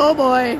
Oh boy.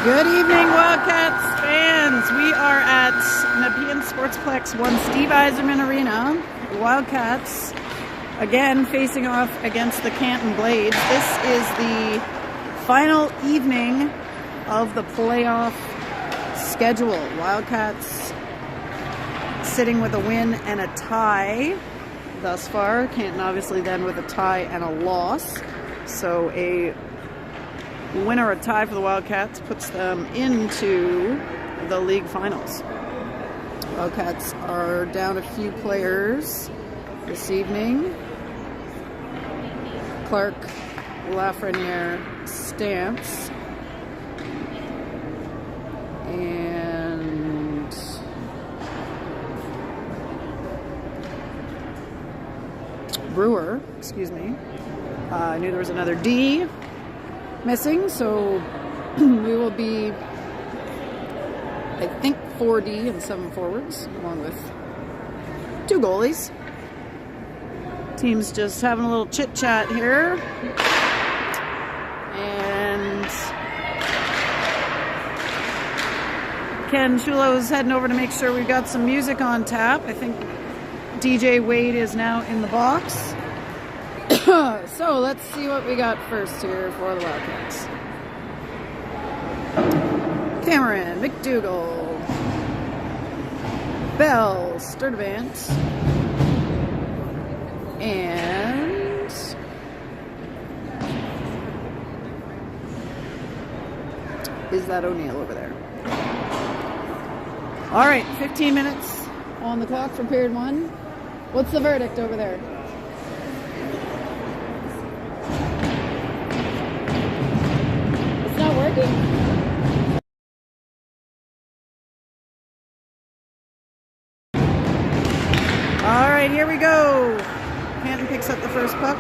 Good evening, Wildcats fans. We are at Nepean Sportsplex 1 Steve Yzerman Arena. Wildcats again facing off against the Canton Blades. This is the final evening of the playoff schedule. Wildcats sitting with a win and a tie thus far. Canton obviously then with a tie and a loss. So a win or a tie for the Wildcats puts them into the league finals. Wildcats are down a few players this evening. Clark, Lafreniere, Stamps, and Brewer, excuse me. I knew there was another D missing, so we will be, I think, 4D and 7 forwards, along with 2 goalies. Team's just having a little chit-chat here. And Ken Shulo's heading over to make sure we've got some music on tap. I think DJ Wade is now in the box. So let's see what we got first here for the Wildcats. Cameron, McDougall, Bell, Sturdivant, and is that O'Neill over there? All right, 15 minutes on the clock for period 1. What's the verdict over there? It's not working? All right, here we go. Canton picks up the first puck.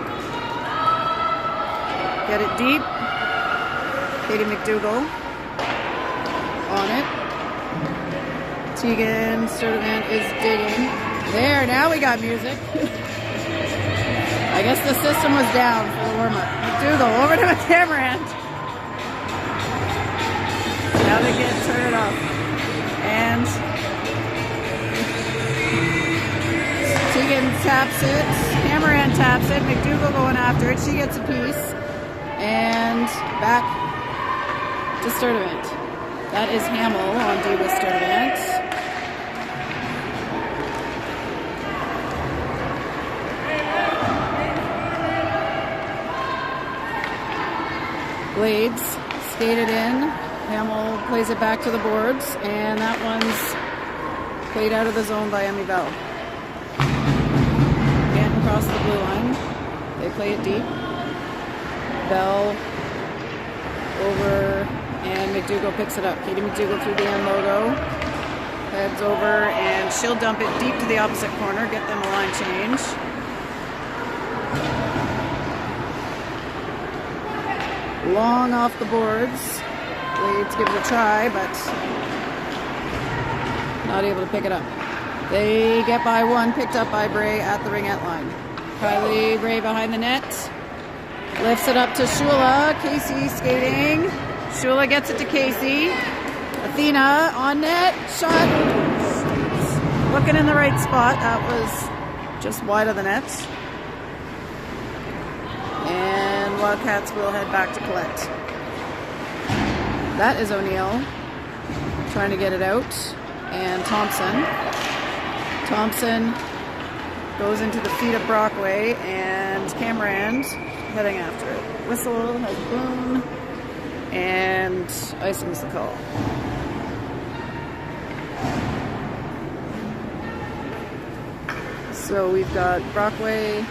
Get it deep. Katie McDougall on it. Tegan Sturdivant is digging. There, now we got music. I guess the system was down for the warm-up. McDougall over to Cameron. Now they get turned off. And Tegan taps it. Cameron taps it. McDougall going after it. She gets a piece. And back to Sturdivant. That is Hamill on D with Sturdivant. Blades skated in. Hamill plays it back to the boards, and that one's played out of the zone by Emmy Bell. Canton across the blue line. They play it deep. Bell over, and McDougall picks it up. Katie McDougall through the end logo. Heads over, and she'll dump it deep to the opposite corner, get them a line change. Long off the boards. Blades give it a try, but not able to pick it up. They get by one, picked up by Bray at the ringette line. Kylie Bray behind the net. Lifts it up to Shula. Casey skating. Shula gets it to Casey. Athena on net. Shot. Looking in the right spot. That was just wide of the net. And Wildcats will head back to collect. That is O'Neill trying to get it out. And Thompson. Thompson goes into the feet of Brockway, and Cameron heading after it. Whistle has blown, and icing's the call. So we've got Brockway,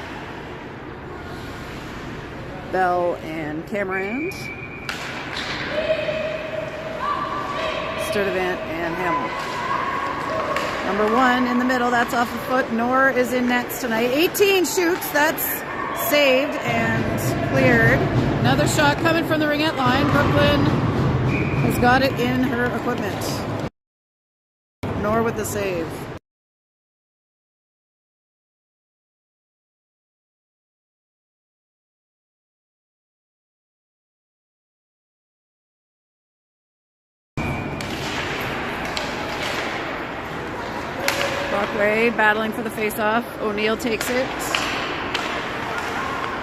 Bell, and Cameron, Sturdivant, and Hamill. Number 1 in the middle, that's off the foot. Nor is in nets tonight. 18 shoots, that's saved and cleared. Another shot coming from the ringette line. Brooklyn has got it in her equipment. Nor with the save. Brockway battling for the face-off. O'Neill takes it.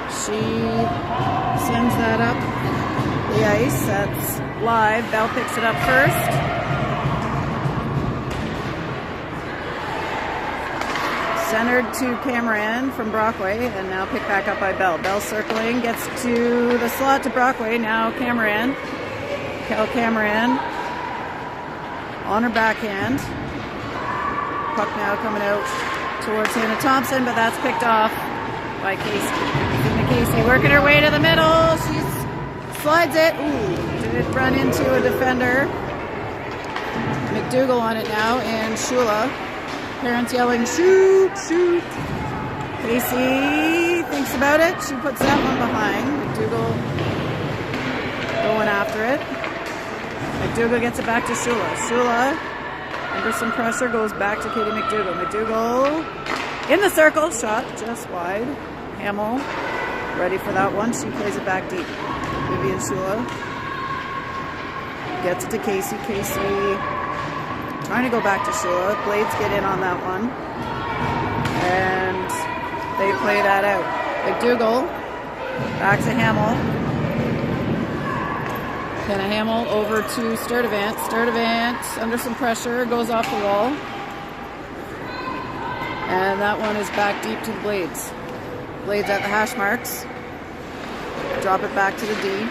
She sends that up the ice. That's live. Bell picks it up first. Centered to Cameron from Brockway, and now picked back up by Bell. Bell circling, gets to the slot to Brockway. Now Cameron. Kel Cameron on her backhand. Puck now coming out towards Hannah Thompson, but that's picked off by Casey. Casey working her way to the middle. She slides it. Ooh, did it run into a defender? McDougall on it now, and Shula. Parents yelling, shoot, shoot. Casey thinks about it. She puts that one behind. McDougall going after it. McDougall gets it back to Shula. Shula, under some pressure, goes back to Katie McDougall. McDougall in the circle. Shot just wide. Hamill ready for that one. She plays it back deep. Vivian Shula gets it to Casey. Casey trying to go back to Shula. Blades get in on that one. And they play that out. McDougall back to Hamill. Kenna Hamill over to Sturdivant. Sturdivant under some pressure, goes off the wall. And that one is back deep to the Blades. Blades at the hash marks. Drop it back to the D.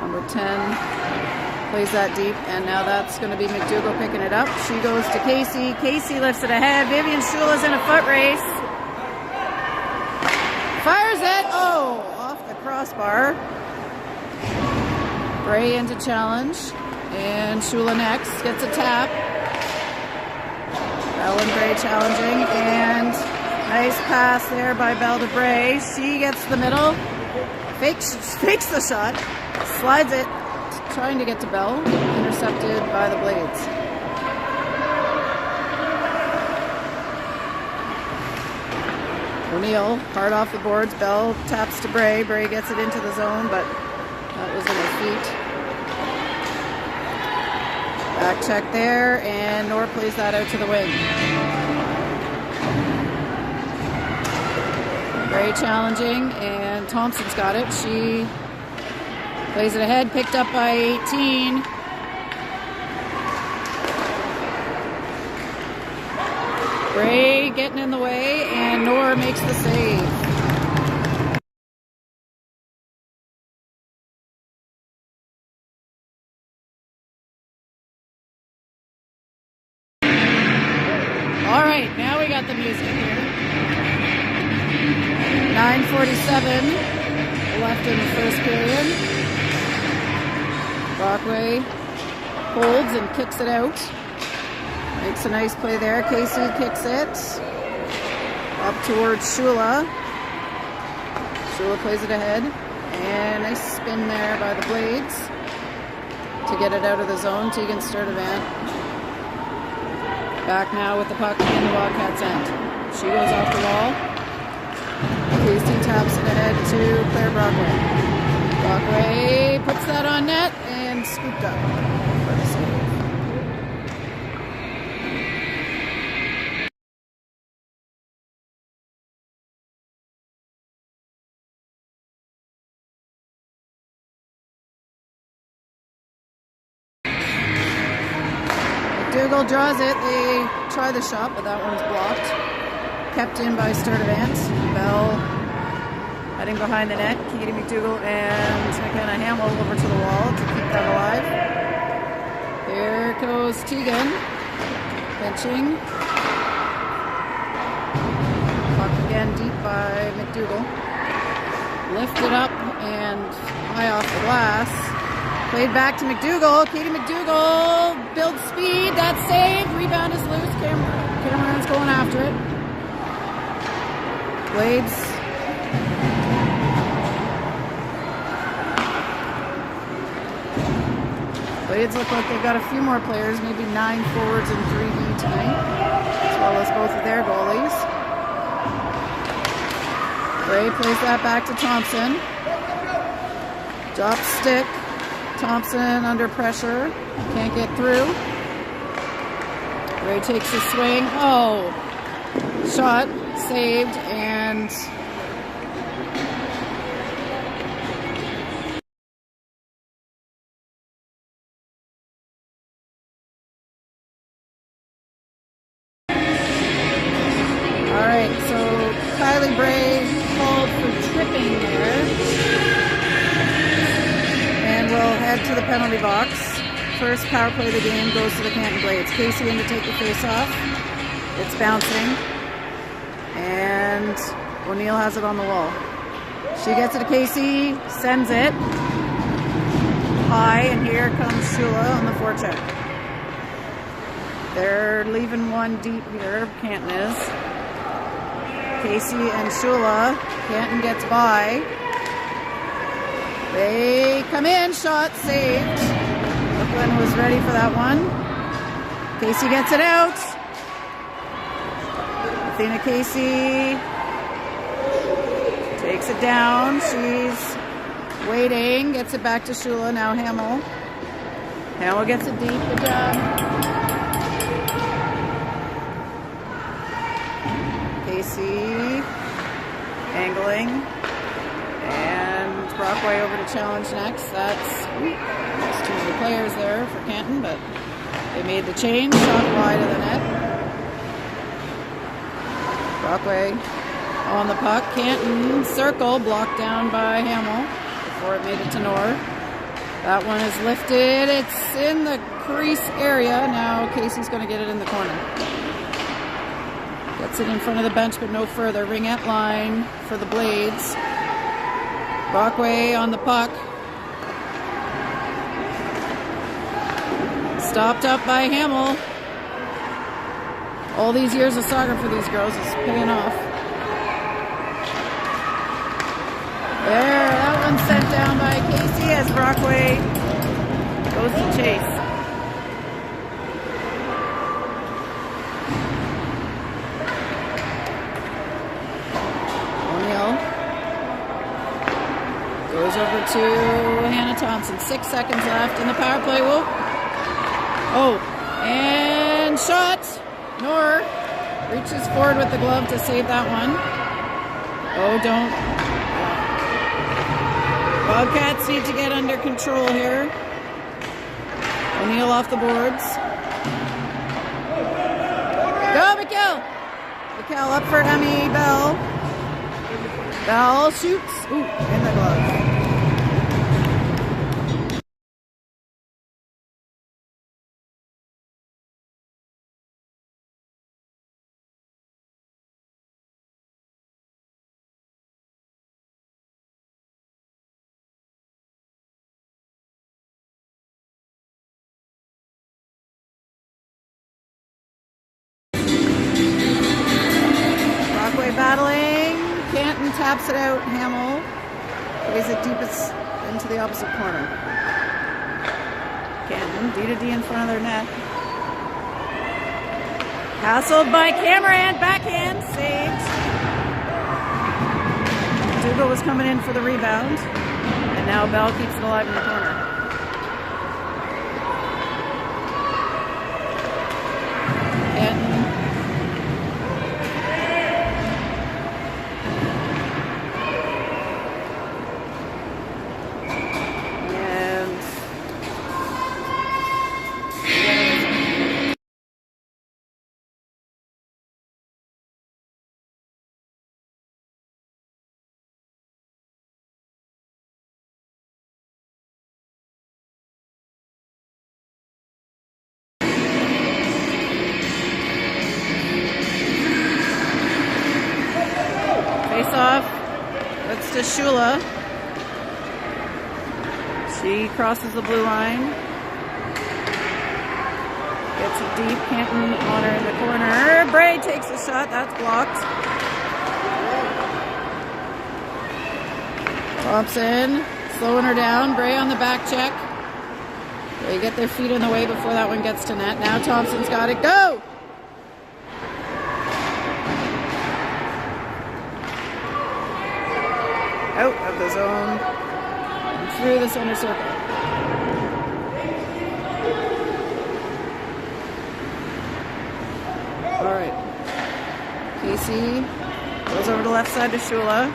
Number 10, Plays that deep, and now that's going to be McDougall picking it up. She goes to Casey. Casey lifts it ahead. Vivian Shula's in a foot race. Fires it. Oh, off the crossbar. Bray into challenge. And Shula next. Gets a tap. Bell and Bray challenging. And nice pass there by Bell to Bray. She gets the middle. Fakes the shot. Slides it. Trying to get to Bell. Intercepted by the Blades. O'Neill, hard off the boards. Bell taps to Bray. Bray gets it into the zone, but that was in her feet. Back check there, and Nor plays that out to the wing. Bray challenging, and Thompson's got it. She plays it ahead, picked up by 18. Bray getting in the way, and Nora makes the save. All right, now we got the music here. 9:47 left in the first period. Brockway holds and kicks it out. Makes a nice play there. Casey kicks it up towards Shula. Shula plays it ahead. And nice spin there by the Blades to get it out of the zone. Tegan Sturdivant back now with the puck in the Wildcats' end. She goes off the wall. Casey taps it ahead to Claire Brockway. Brockway puts that on net and scooped up for the save. McDougall draws it. They try the shot, but that one's blocked. Kept in by Sturdivant. Bell heading behind the net. Katie McDougall and McKenna Hamill over to the wall to keep that alive. Here goes Tegan. Pinching. Puck again deep by McDougall. Lifted up and high off the glass. Played back to McDougall. Katie McDougall builds speed. That's saved. Rebound is loose. Cameron's going after it. Blades. Blades look like they've got a few more players, maybe 9 forwards and 3D tonight, as well as both of their goalies. Bray plays that back to Thompson. Drop stick. Thompson under pressure. Can't get through. Bray takes a swing. Oh! Shot. Saved. And alright, so Kylie Bray called for tripping there. And we'll head to the penalty box. First power play of the game goes to the Canton Blades. Casey in to take the face off. It's bouncing. And O'Neill has it on the wall. She gets it to Casey, sends it high, and here comes Shula on the forecheck. They're leaving one deep here, Canton is. Casey and Shula. Canton gets by. They come in, shot saved. Brooklyn was ready for that one. Casey gets it out. Athena Casey takes it down. She's waiting, gets it back to Shula. Now Hamill. Hamill gets it deep. Good job. Casey angling. And Brockway over to challenge next. That's 2 of the players there for Canton, but they made the change. Shot wide of the net. Brockway on the puck. Canton circle blocked down by Hamill before it made it to Nor. That one is lifted. It's in the crease area. Now Casey's going to get it in the corner. Gets it in front of the bench, but no further. Ringette line for the Blades. Brockway on the puck. Stopped up by Hamill. All these years of soccer for these girls is paying off. There, that one's sent down by Casey as Brockway goes to chase. O'Neill goes over to Hannah Thompson. 6 seconds left in the power play. Whoa. Oh, and shot. Nor reaches forward with the glove to save that one. Oh, don't. Wildcats need to get under control here. O'Neill off the boards. Go, Mikkel! Mikkel up for Emmy Bell. Bell shoots. Ooh, in the glove. Battling. Canton taps it out. Hamill plays it deepest into the opposite corner. Canton, D to D in front of their net. Hassled by Cameron. Backhand. Saved. Dougal was coming in for the rebound. And now Bell keeps it alive in the corner. Off. That's to Shula. She crosses the blue line. Gets it deep. Canton on her in the corner. Bray takes a shot. That's blocked. Thompson slowing her down. Bray on the back check. They get their feet in the way before that one gets to net. Now Thompson's got it. Go! Out of the zone and through the center circle. All right. Casey goes over to the left side to Shula.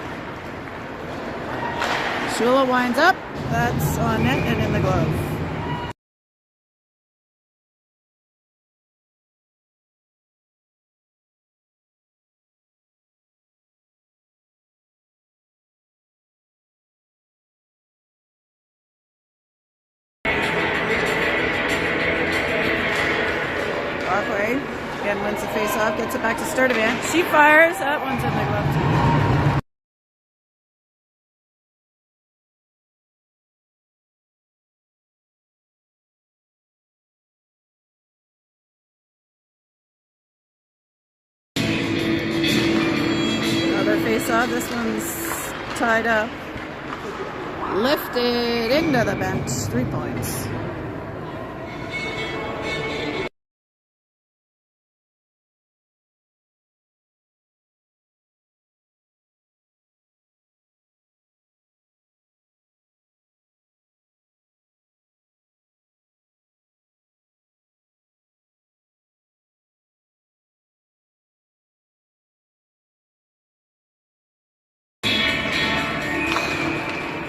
Shula winds up. That's on net and in the glove. Again, wins the face-off, gets it back to Sturdivant. She fires. That one's in the glove too. Another face-off. This one's tied up. Lifted into the bench. 3 points.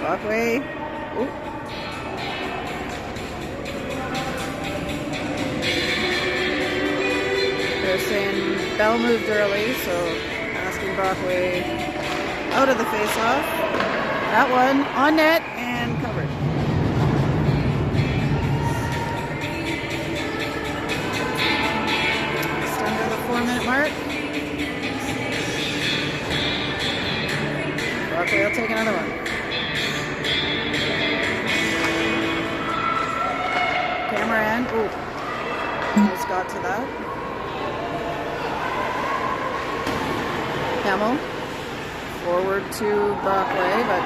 Brockway. Ooh. They're saying Bell moved early, so asking Brockway out of the face-off. That one on net and covered. mark. Brockway will take another one. Cameron, almost got to that. Hamill, forward to Brockway, but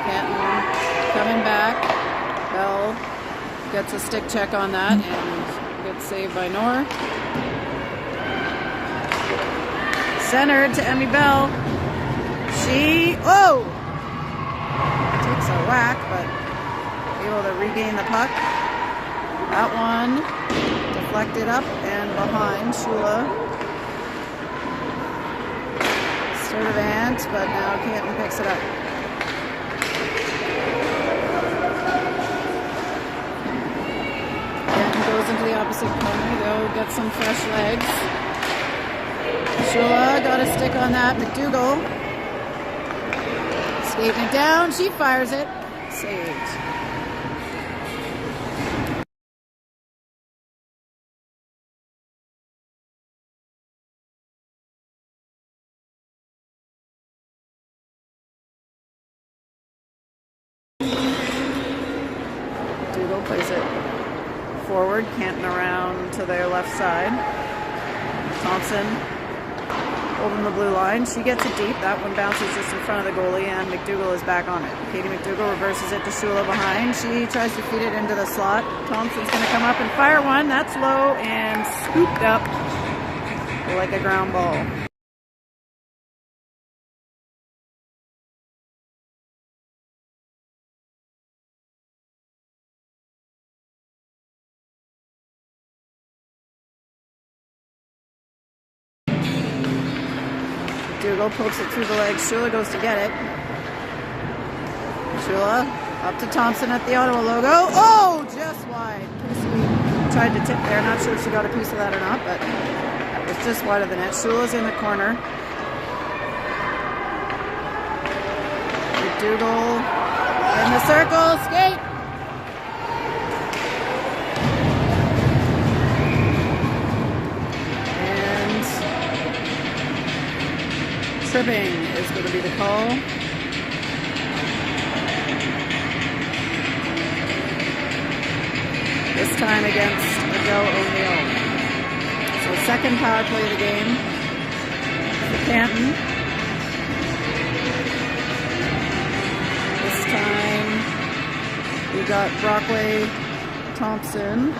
Canton coming back. Bell gets a stick check on that and gets saved by Nor. Centered to Emmy Bell. She, takes a whack, but able to regain the puck. That one deflected up and behind Shula. Sturdivant, but now Canton picks it up. Canton goes into the opposite corner. They'll get some fresh legs. Shula got a stick on that. McDougall skating it down. She fires it. Saved. McDougall plays it forward. Canton around to their left side. Thompson holding the blue line. She gets it deep. That one bounces just in front of the goalie, and McDougall is back on it. Katie McDougall reverses it to Shula behind. She tries to feed it into the slot. Thompson's going to come up and fire one. That's low and scooped up like a ground ball. McDougall pokes it through the legs. Shula goes to get it. Shula up to Thompson at the Ottawa logo. Oh, just wide. Casey tried to tip there. Not sure if she got a piece of that or not, but that was just wide of the net. Shula's in the corner. McDougall in the circle. Skate. Tripping is going to be the call. This time against Adele O'Neill. So second power play of the game for Canton. This time we got Brockway, Thompson,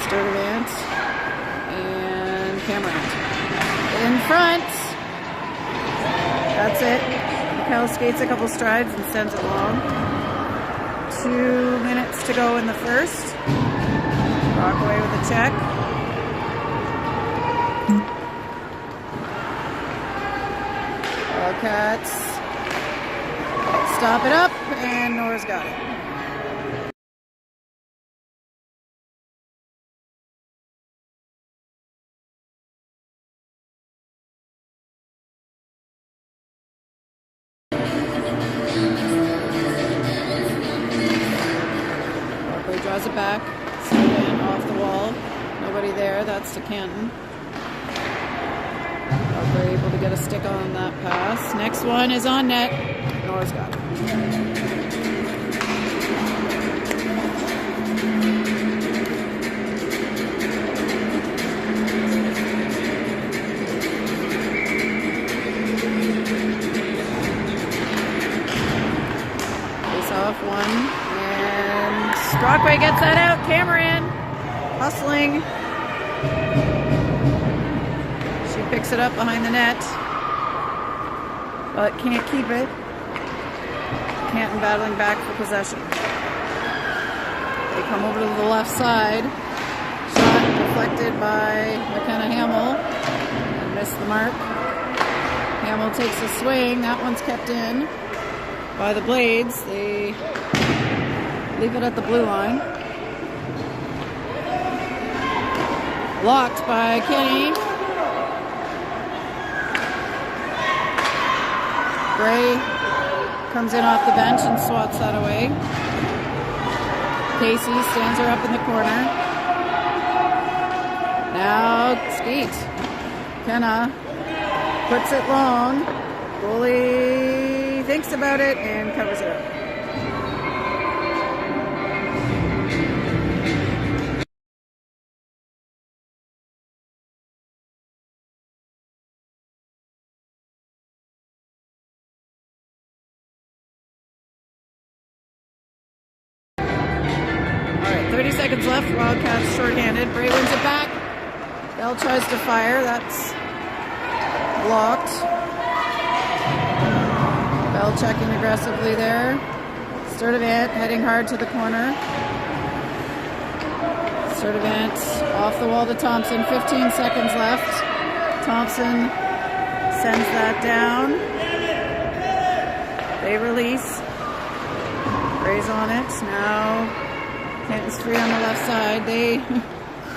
Sturdivant, and Cameron. In front. That's it. Cal skates a couple strides and sends it long. 2 minutes to go in the first. Brockway with a check. Wildcats stop it up, and Nor's got it. Draws it back, in off the wall. Nobody there. That's to Canton. We're able to get a stick on that pass. Next one is on net. Nora's got it. Face off one. Brockway gets that out. Cameron hustling. She picks it up behind the net, but can't keep it. Canton battling back for possession. They come over to the left side. Shot deflected by McKenna Hamill and missed the mark. Hamill takes a swing. That one's kept in by the Blades. They leave it at the blue line. Blocked by Kenny. Gray comes in off the bench and swats that away. Casey stands her up in the corner. Now Skeet. Kenna puts it long. Goalie thinks about it and covers it up. All right, 30 seconds left. Wildcats shorthanded. Bray wins it back. Bell tries to fire. That's blocked. Bell checking aggressively there. Sturdivant heading hard to the corner. Sturdivant off the wall to Thompson. 15 seconds left. Thompson sends that down. They release. Bray's on it. Now Canton's free on the left side. They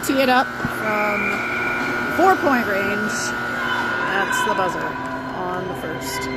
tee it up from 4-point range. That's the buzzer on the first.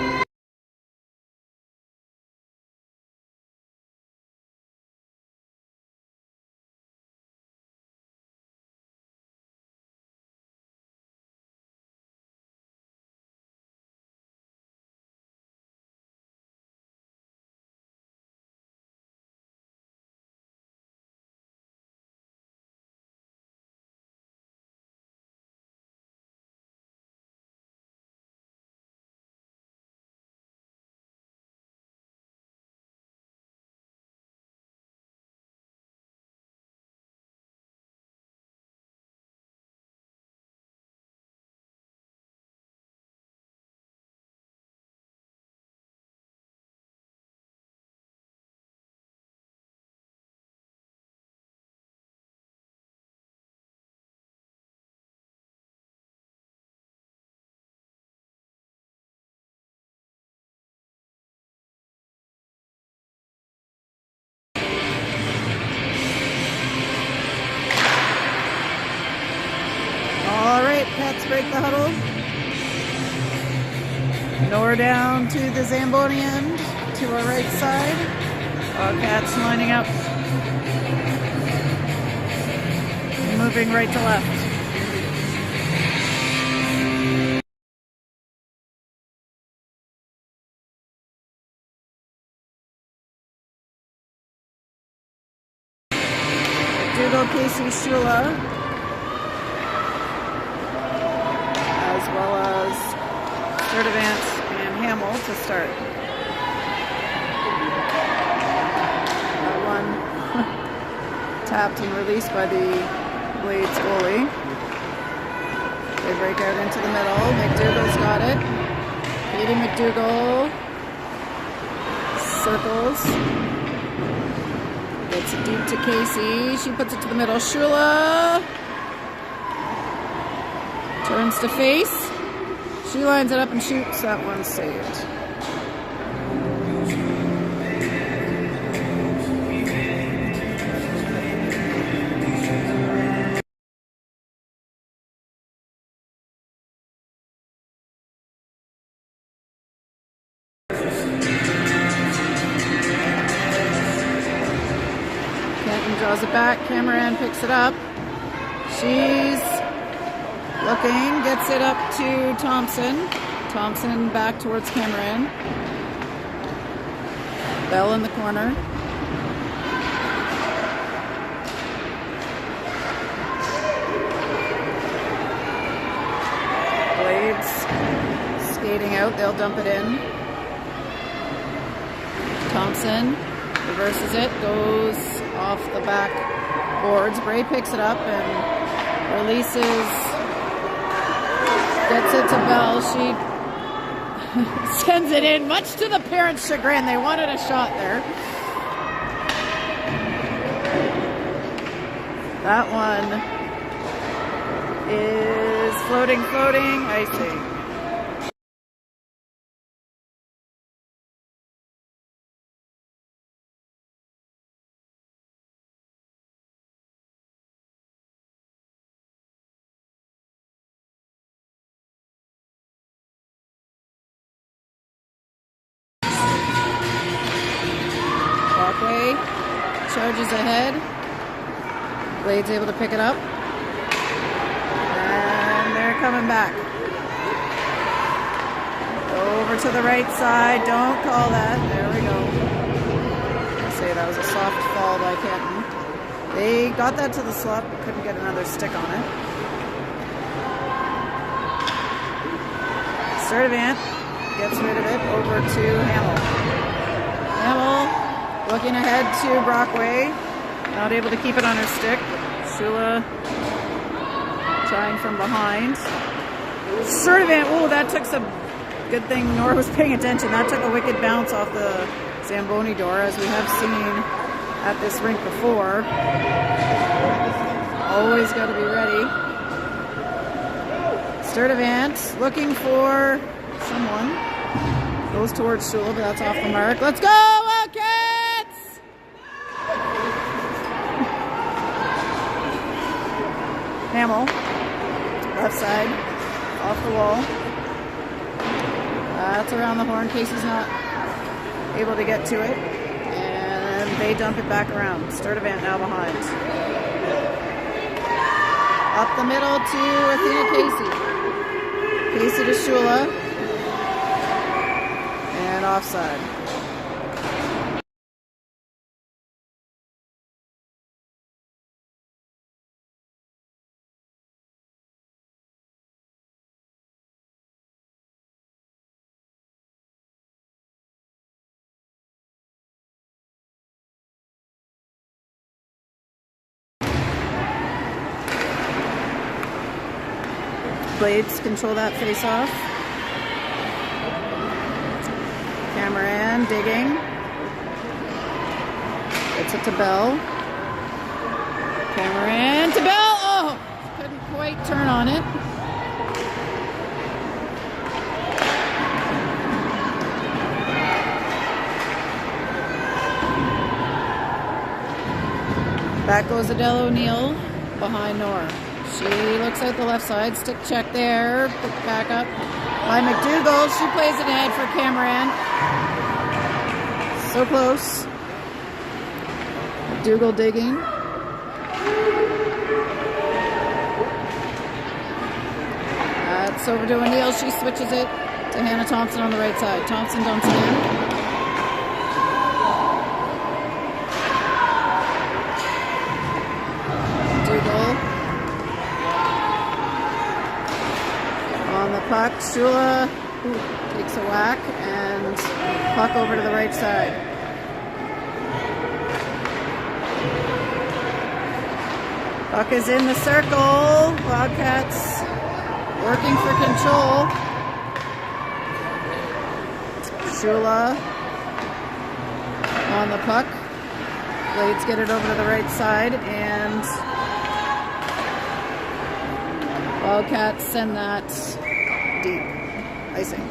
Cats break the huddle. Nor down to the Zamboni end, to our right side. Cats lining up. Moving right to left. Dougal, Casey, Shula, as well as Sturdivant and Hamill to start. That one tapped and released by the Blades goalie. They break out into the middle. McDougall's got it. Katie McDougall circles. Gets it deep to Casey. She puts it to the middle. Shula turns to face. She lines it up and shoots. That one's saved. Canton draws it back. Cameron picks it up. She's looking, gets it up to Thompson. Thompson back towards Cameron. Bell in the corner. Blades skating out, they'll dump it in. Thompson reverses it, goes off the back boards. Bray picks it up and releases. Gets it to Bell. She sends it in, much to the parents' chagrin. They wanted a shot there. That one is floating, icing. Walkway charges ahead. Blades able to pick it up. coming back. Over to the right side. Don't call that. There we go. I'll say that was a soft fall by Canton. They got that to the slot, but couldn't get another stick on it. Sturdivant gets rid of it over to Hamill. Hamill looking ahead to Brockway. Not able to keep it on her stick. Shula trying from behind. Sturdivant, oh, that took some... Good thing Nora was paying attention. That took a wicked bounce off the Zamboni door, as we have seen at this rink before. Always got to be ready. Sturdivant looking for someone. Goes towards Shula, but that's off the mark. Let's go, Wildcats! Hamill, left side, off the wall. That's around the horn. Casey's not able to get to it. And they dump it back around. Sturdivant now behind. Up the middle to Athena Casey. Casey to Shula. And offside. Blades control that face-off. Cameron digging. Gets it to Bell. Cameron to Bell. Oh, couldn't quite turn on it. Back goes Adele O'Neill behind Nora. She looks out the left side, stick check there, back up by McDougall. She plays it ahead for Cameron. So close. McDougall digging. That's over to O'Neill. She switches it to Hannah Thompson on the right side. Thompson dumps it in. Puck, Shula takes a whack, and puck over to the right side. Puck is in the circle. Wildcats working for control. Shula on the puck. Blades get it over to the right side, and Wildcats send that deep. Icing.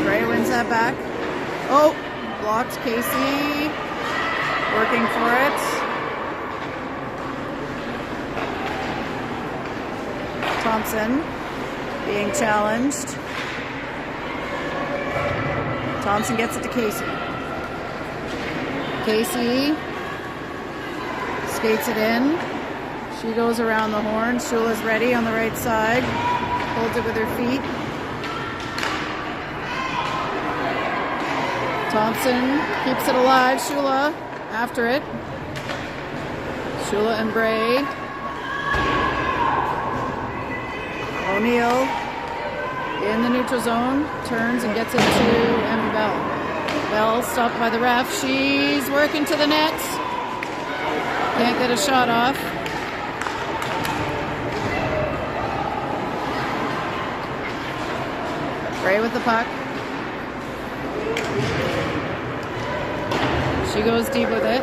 Gray wins that back. Oh, blocked. Casey working for it. Thompson being challenged. Thompson gets it to Casey. Casey skates it in. She goes around the horn. Shula's ready on the right side. Holds it with her feet. Thompson keeps it alive. Shula after it. Shula and Bray. O'Neill in the neutral zone, turns and gets it to Emma Bell. Bell stopped by the ref. She's working to the net. Can't get a shot off. Gray with the puck. She goes deep with it.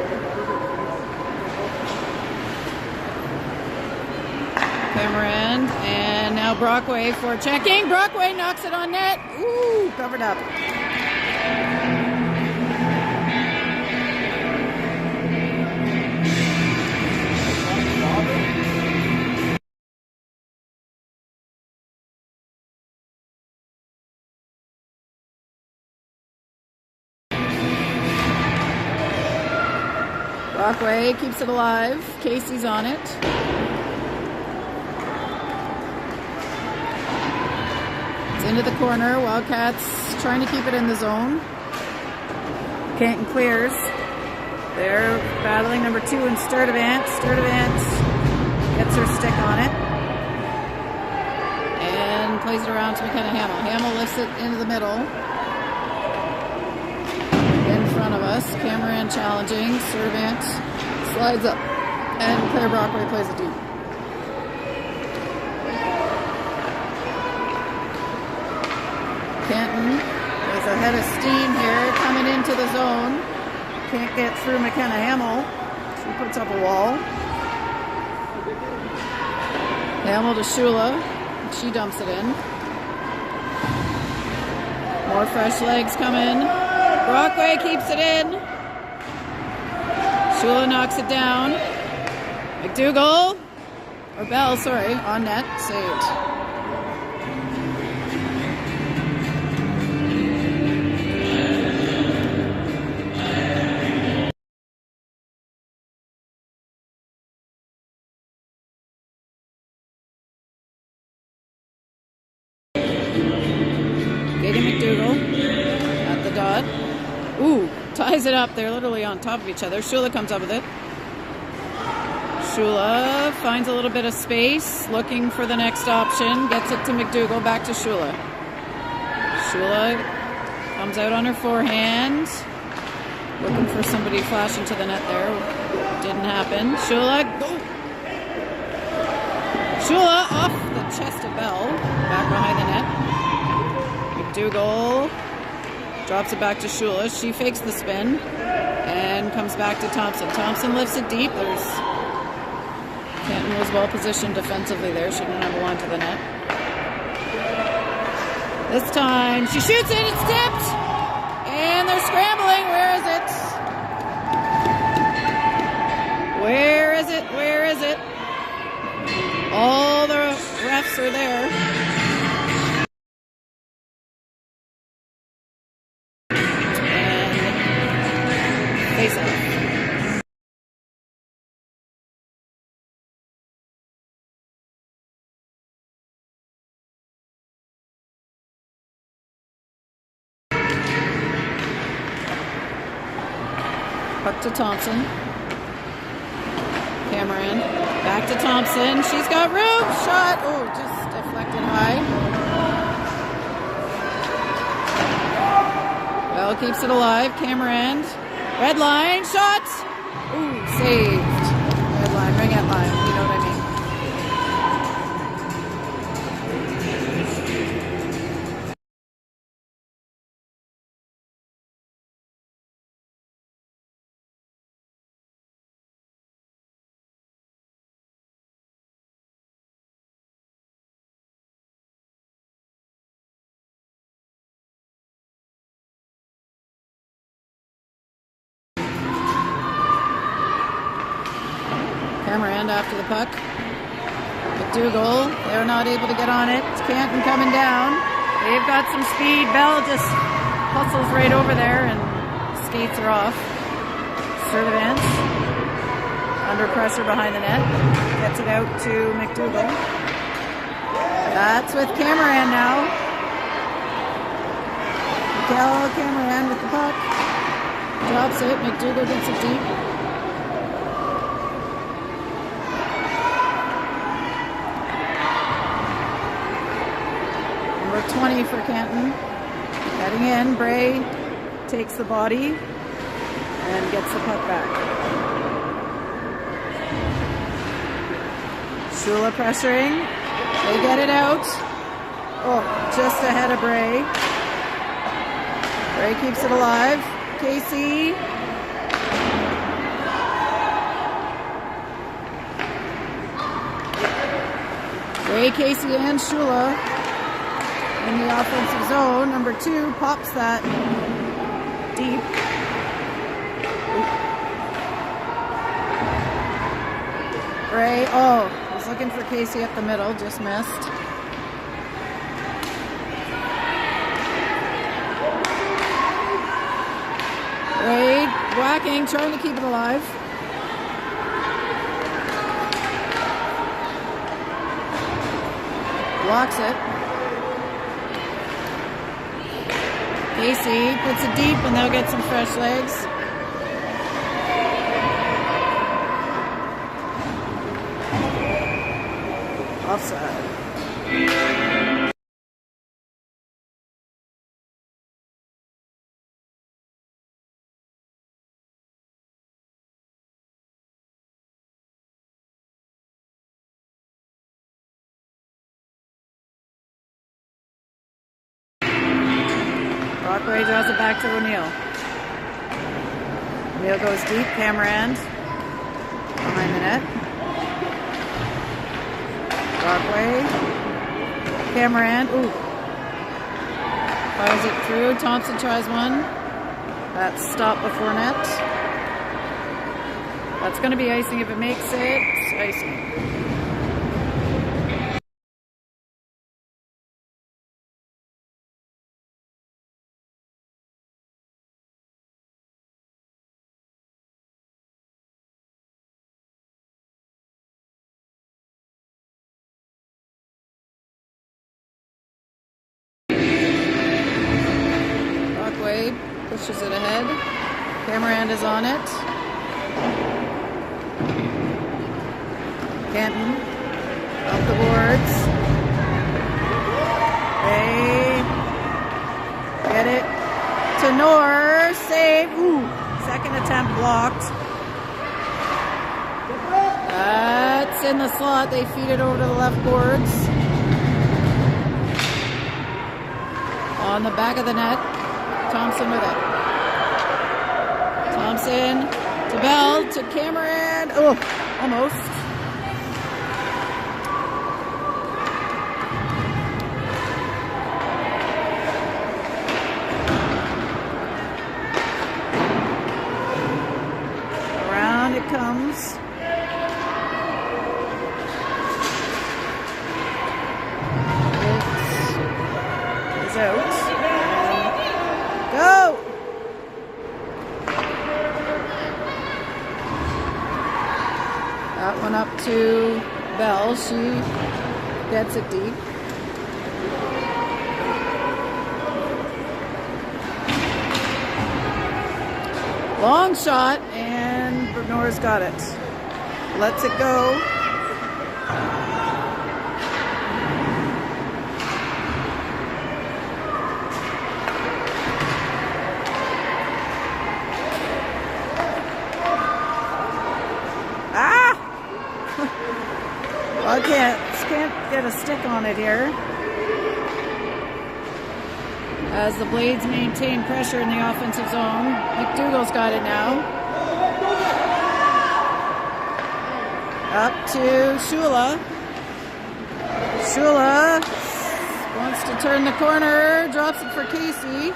Cameron, and now Brockway for checking. Brockway knocks it on net. Ooh, covered up. Brockway keeps it alive. Casey's on it. It's into the corner. Wildcats trying to keep it in the zone. Canton clears. They're battling number 2 in Sturdivant. Sturdivant gets her stick on it. And plays it around to McKenna Hamill. Hamill lifts it into the middle. In front of us. Cameron challenging. Sturdivant slides up. And Claire Brockway plays it deep. Canton is a head of steam here, coming into the zone. Can't get through McKenna Hamill. She puts up a wall. Hamill to Shula. She dumps it in. More fresh legs coming. Brockway keeps it in. Shula knocks it down. McDougall, or Bell, sorry, on net, saved. McDougall at the dot. Ooh, ties it up. They're literally on top of each other. Shula comes up with it. Shula finds a little bit of space, looking for the next option. Gets it to McDougall, back to Shula. Shula comes out on her forehand. Looking for somebody flashing to the net there. Didn't happen. Shula, go! Shula off the chest of Bell, back behind the net. McDougall drops it back to Shula. She fakes the spin and comes back to Thompson. Thompson lifts it deep. Canton was well positioned defensively there. She didn't have a line to the net. This time she shoots it. It's tipped. And they're scrambling. Where is it? Where is it? Where is it? All the refs are there. Puck to Thompson. Cameron. Back to Thompson. She's got room. Shot. Oh, just deflected high. Bell keeps it alive. Cameron. Red line. Shot. Ooh, saved. Red line. Ringette line. You know what I mean. Cameron after the puck. McDougall, they're not able to get on it. It's Canton coming down. They've got some speed. Bell just hustles right over there and skates her off. Sturdivant under pressure behind the net. Gets it out to McDougall. That's with Cameron now. Mikel Cameron with the puck. Drops it. McDougall gets it deep. Number 20 for Canton. Heading in. Bray takes the body and gets the puck back. Shula pressuring. They get it out. Oh, just ahead of Bray. Bray keeps it alive. Casey. Bray, Casey, and Shula in the offensive zone. Number 2 pops that deep. Bray, oh, was looking for Casey up the middle, just missed. Bray whacking, trying to keep it alive. Blocks it. Casey puts it deep and they'll get some fresh legs. Offside. Brockway draws it back to O'Neill. O'Neill goes deep, Cameron behind the net. Brockway, Cameron, ooh, fires it through. Thompson tries one. That's stopped before net. That's going to be icing if it makes it. Icing. Pushes it ahead. Cameron is on it. Canton up the boards. They get it to Noor. Save. Ooh, second attempt blocked. That's in the slot. They feed it over to the left boards. On the back of the net. Thompson with it. Thompson to Bell to Cameron. Oh, almost. Around it comes. It's out. Go! That one up to Bell. She gets it deep. Long shot, and Bernore's got it. Lets it go. I can't get a stick on it here. As the Blades maintain pressure in the offensive zone. McDougall's got it now. Up to Shula. Shula wants to turn the corner. Drops it for Casey.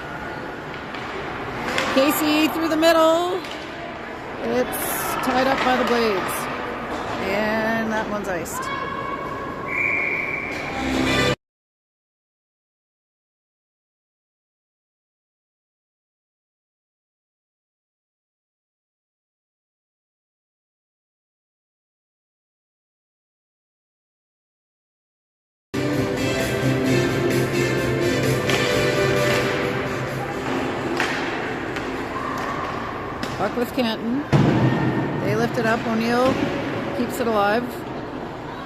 Casey through the middle. It's tied up by the Blades. And that one's iced. Puck with Canton. They lift it up. O'Neill keeps it alive.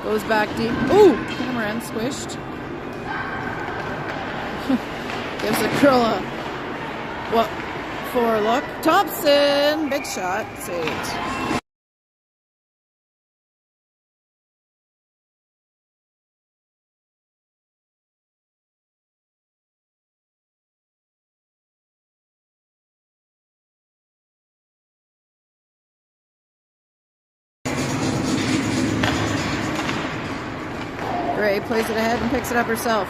Goes back deep. Ooh! Cameron squished. Gives a girl a what for look. Thompson! Big shot. Saved. Gray plays it ahead and picks it up herself.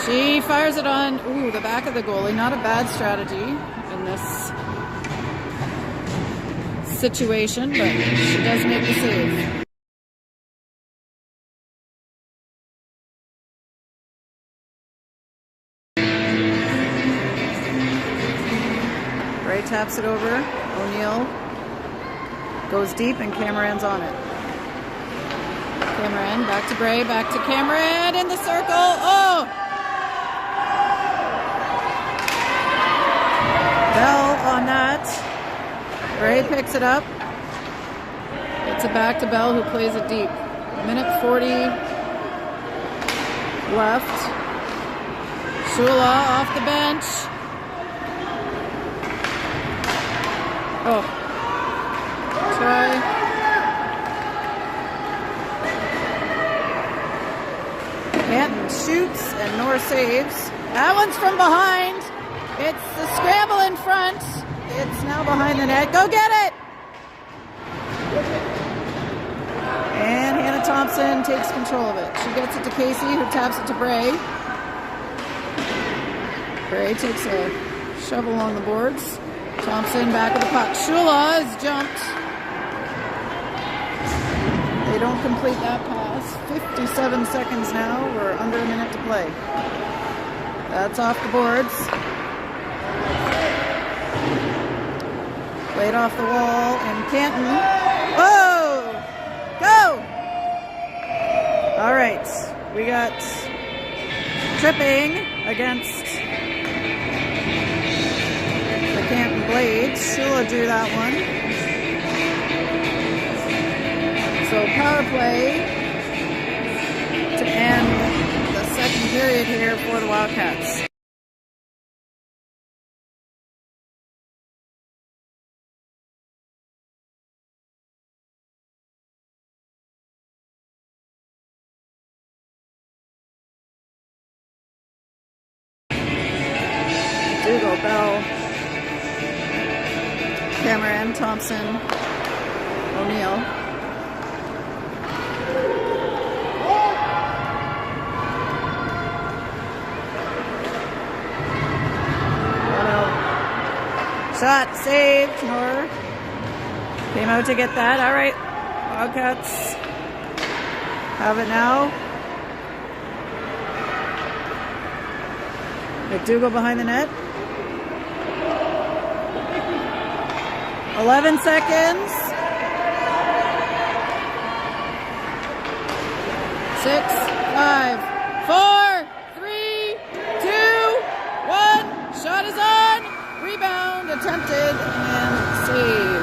She fires it on, the back of the goalie. Not a bad strategy in this situation, but she does make the save. Gray taps it over. O'Neill goes deep and Cameron's on it. Cameron, back to Bray, back to Cameron in the circle. Oh! Bell on that. Bray picks it up. Gets it back to Bell, who plays it deep. Minute 40 left. Shula off the bench. Oh. Try. Canton shoots and Nor saves. That one's from behind. It's the scramble in front. It's now behind the net. Go get it! And Hannah Thompson takes control of it. She gets it to Casey, who taps it to Bray. Bray takes a shove along the boards. Thompson back with the puck. Shula has jumped. They don't complete that pass. 57 seconds now. We're under a minute to play. That's off the boards. Played off the wall, and Canton. Whoa! Go! All right. We got tripping against the Canton Blades. Shula drew that one. So power play to end the second period here for the Wildcats. Dougal, Bell, Cameron, Thompson, O'Neill. Shot saved. Nor came out to get that. All right, Wildcats have it now. McDougall behind the net. 11 seconds. 6, 5, 4, 3, 2, 1. Shot is on. Rebound attempted and saved.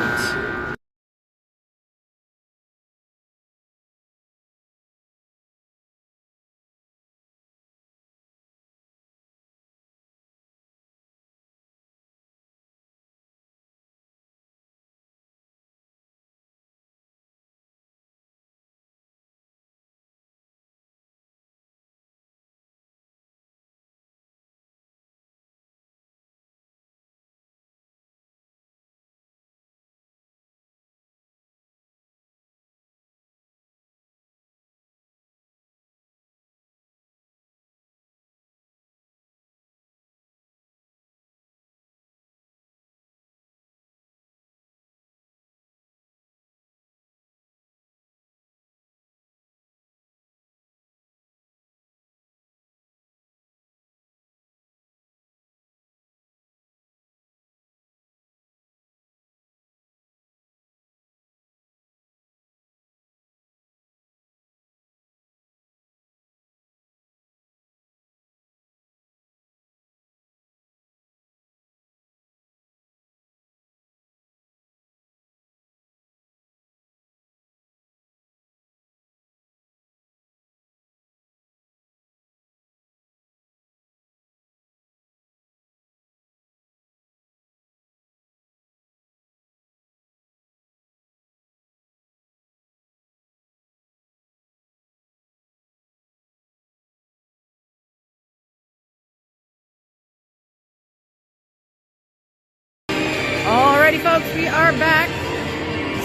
Alrighty, folks, we are back.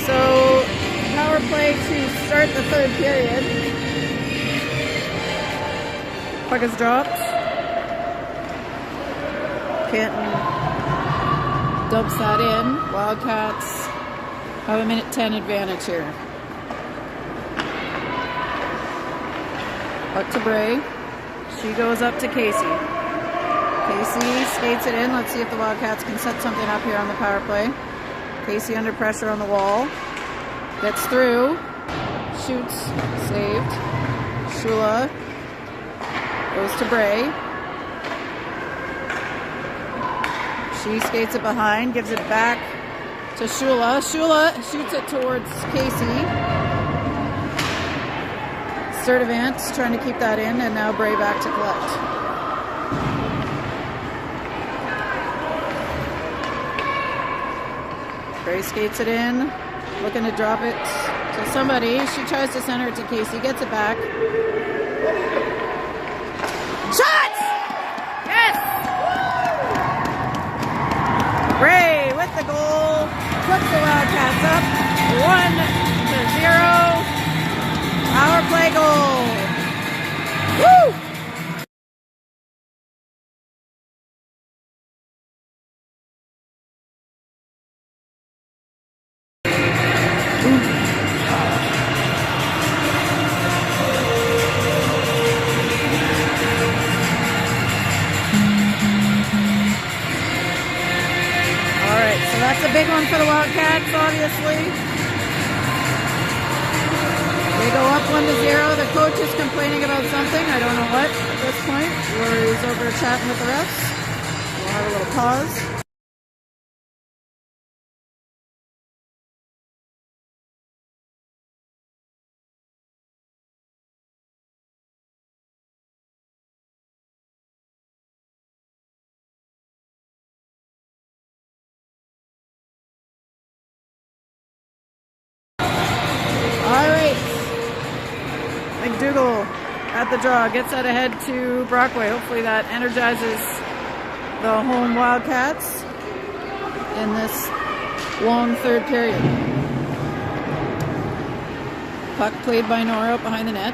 So, power play to start the third period. Puck is dropped. Canton dumps that in. Wildcats have a minute 10 advantage here. Puck to Bray. She goes up to Casey. Casey skates it in. Let's see if the Wildcats can set something up here on the power play. Casey under pressure on the wall. Gets through. shoots, saved. Shula goes to Bray. She skates it behind, gives it back to Shula. Shula shoots it towards Casey. Sturdivant's trying to keep that in, and now Bray back to collect. Bray skates it in, looking to drop it to somebody. She tries to center it to Casey, gets it back. Shot! Yes! Bray with the goal, puts the Wildcats up 1-0. Power play goal. Woo! That's a big one for the Wildcats, obviously. They go up 1-0. The coach is complaining about something. I don't know what at this point. Rory's over chatting with the refs. We'll have a little pause. McDougall at the draw, gets that ahead to Brockway. Hopefully that energizes the home Wildcats in this long third period. Puck played by Nora up behind the net.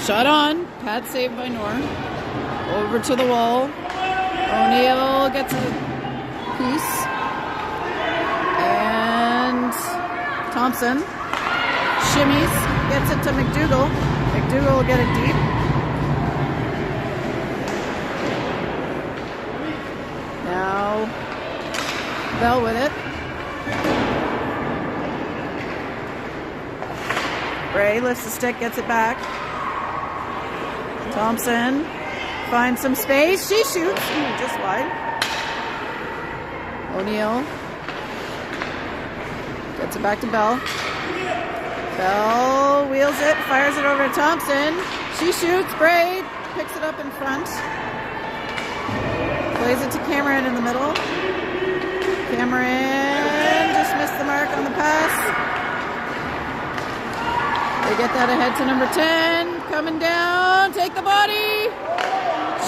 Shot on, pad saved by Nora. Over to the wall. O'Neill gets a piece. Thompson shimmies, gets it to McDougall. McDougall will get it deep. Now Bell with it. Bray lifts the stick, gets it back. Thompson finds some space. She shoots. Just wide. O'Neill gets it back to Bell. Bell wheels it, fires it over to Thompson. She shoots. Bray picks it up in front. Plays it to Cameron in the middle. Cameron just missed the mark on the pass. They get that ahead to number 10. Coming down. Take the body.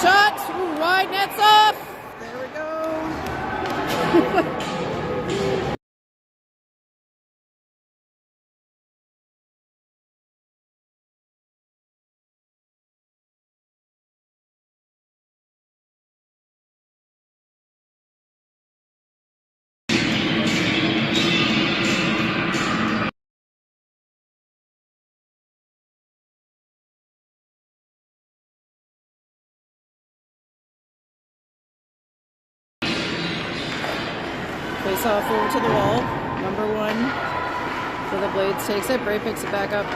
Shot. Ooh, wide, net's off. There we go. Face off over to the wall. Number 1 for the Blades takes it. Bray picks it back up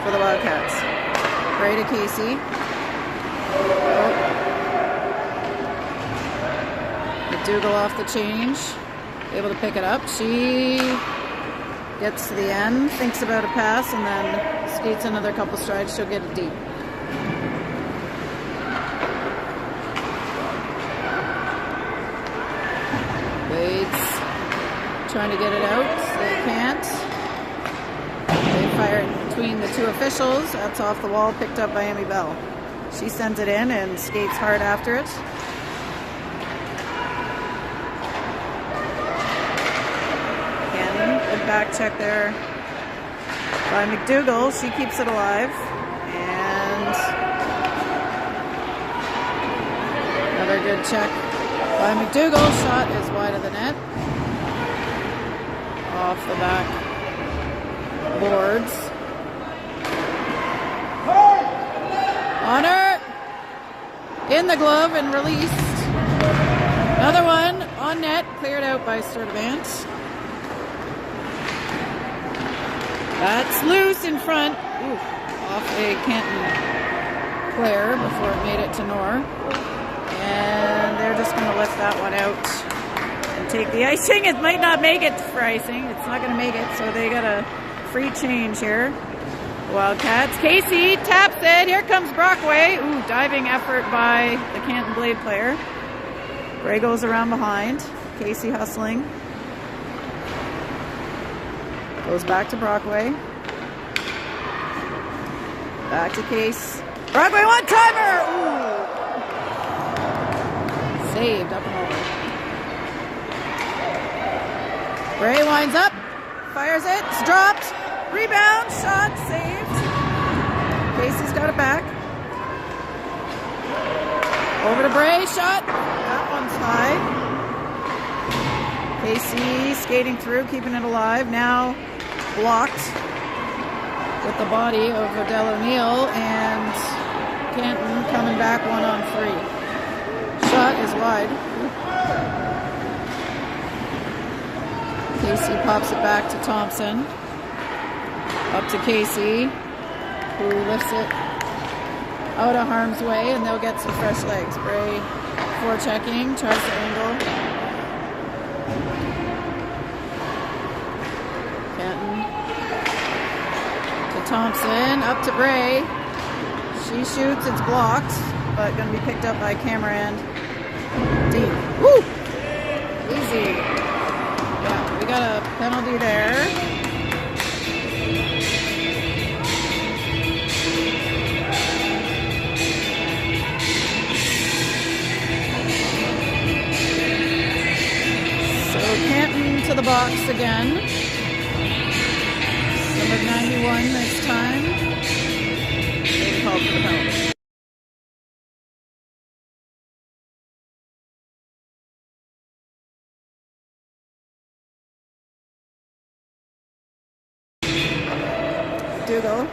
for the Wildcats. Bray to Casey. McDougall off the change. Able to pick it up. She gets to the end, thinks about a pass, and then skates another couple strides. She'll get it deep. Blades trying to get it out. They can't. They fire it between the two officials. That's off the wall, picked up by Amy Bell. She sends it in and skates hard after it. Canton, good back check there by McDougall. She keeps it alive. And another good check by McDougall. Shot is wide of the net. Off the back boards. On her. In the glove and released. Another one on net. Cleared out by Sturdivant. That's loose in front. Ooh, off a Canton player before it made it to Nor. And they're just going to lift that one out and take the icing. It might not make it for icing. It's not going to make it, so they got a free change here. Wildcats. Casey taps it. Here comes Brockway. Ooh, diving effort by the Canton Blade player. Bray goes around behind. Casey hustling. Goes back to Brockway. Back to Case. Brockway one-timer! Ooh! Saved up and over. Bray winds up. Fires it. It's dropped. Rebound. Shot. Saved. Casey's got it back. Over to Bray. Shot. That one's high. Casey skating through, keeping it alive. Now blocked with the body of Odell O'Neill, and Canton coming back 1-on-3. Shot is wide. Casey pops it back to Thompson. Up to Casey, who lifts it out of harm's way, and they'll get some fresh legs. Bray forechecking, tries to angle. Thompson, up to Bray. She shoots, it's blocked, but going to be picked up by Cameron. Deep. Woo! Easy. Yeah, we got a penalty there. So Canton to the box again. Number 91 next time. They called for the penalty. Dougal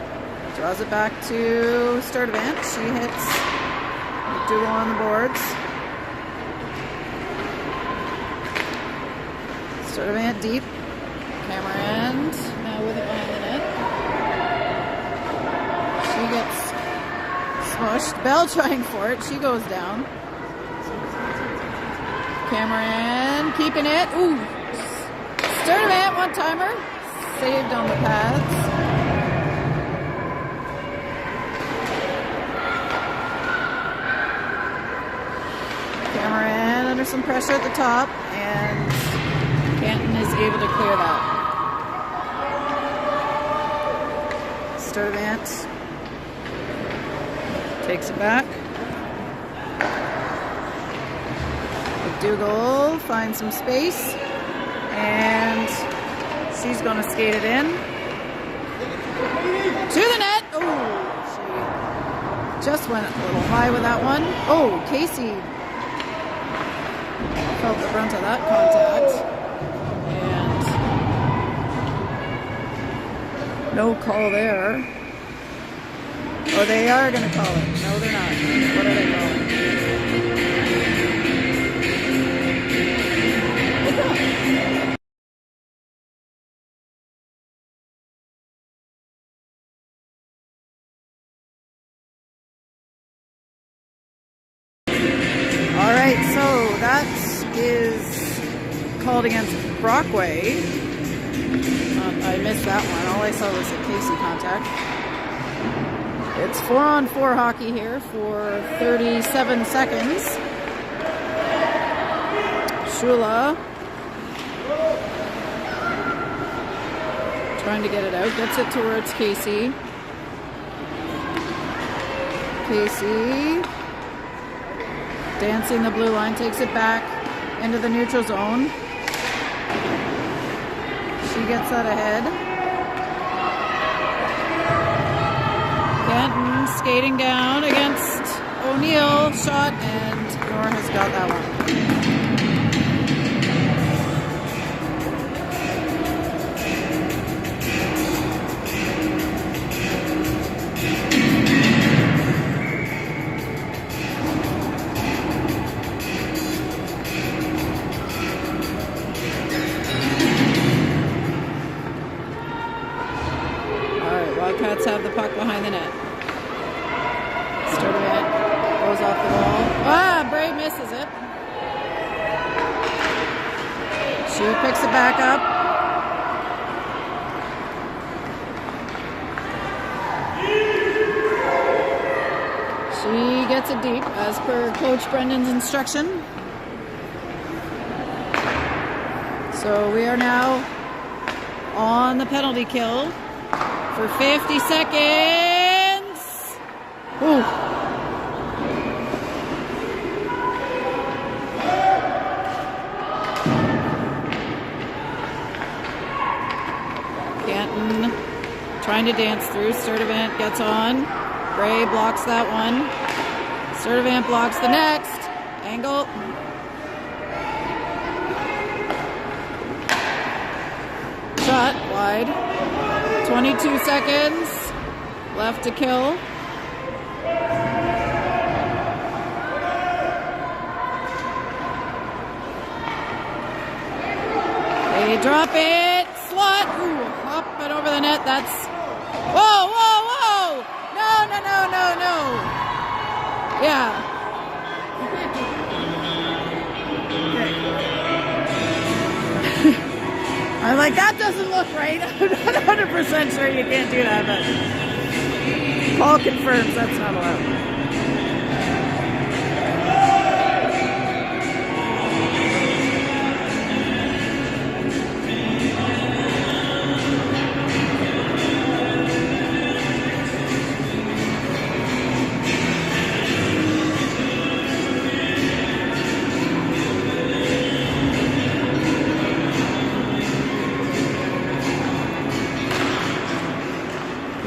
draws it back to Sturdivant. She hits Dougal on the boards. Sturdivant deep. Camera end. Now with it behind the net. She gets smushed. Bell trying for it. She goes down. Cameron keeping it. Ooh. Sturdivant one-timer. Saved on the pads. Cameron under some pressure at the top, and Canton is able to clear that. Sturdivant takes it back. Dougal finds some space, and she's going to skate it in. To the net! Oh, she just went a little high with that one. Oh, Casey felt the brunt of that contact. No call there. Oh, they are going to call it. No, they're not. What are they calling? All right, so that is called against Brockway. I missed that one. All I saw was a Casey contact. It's 4-on-4 hockey here for 37 seconds. Shula trying to get it out. Gets it towards Casey. Casey dancing the blue line. Takes it back into the neutral zone. She gets that ahead. Canton skating down against O'Neill. Shot, and Nor has got that one. behind the net. Sturdivant goes off the wall. Ah, Bray misses it. She picks it back up. She gets it deep as per Coach Brendan's instruction. So we are now on the penalty kill for 50 seconds. Ooh. Canton trying to dance through. Sturdivant gets on. Bray blocks that one. Sturdivant blocks the next. Angle. Shot wide. 22 seconds left to kill. They drop it. Slot. Ooh, up and over the net. That's. Whoa, whoa, whoa. No, no, no, no, no. Yeah. I'm like, that doesn't look right. I'm not 100% sure you can't do that, but Paul confirms that's not allowed.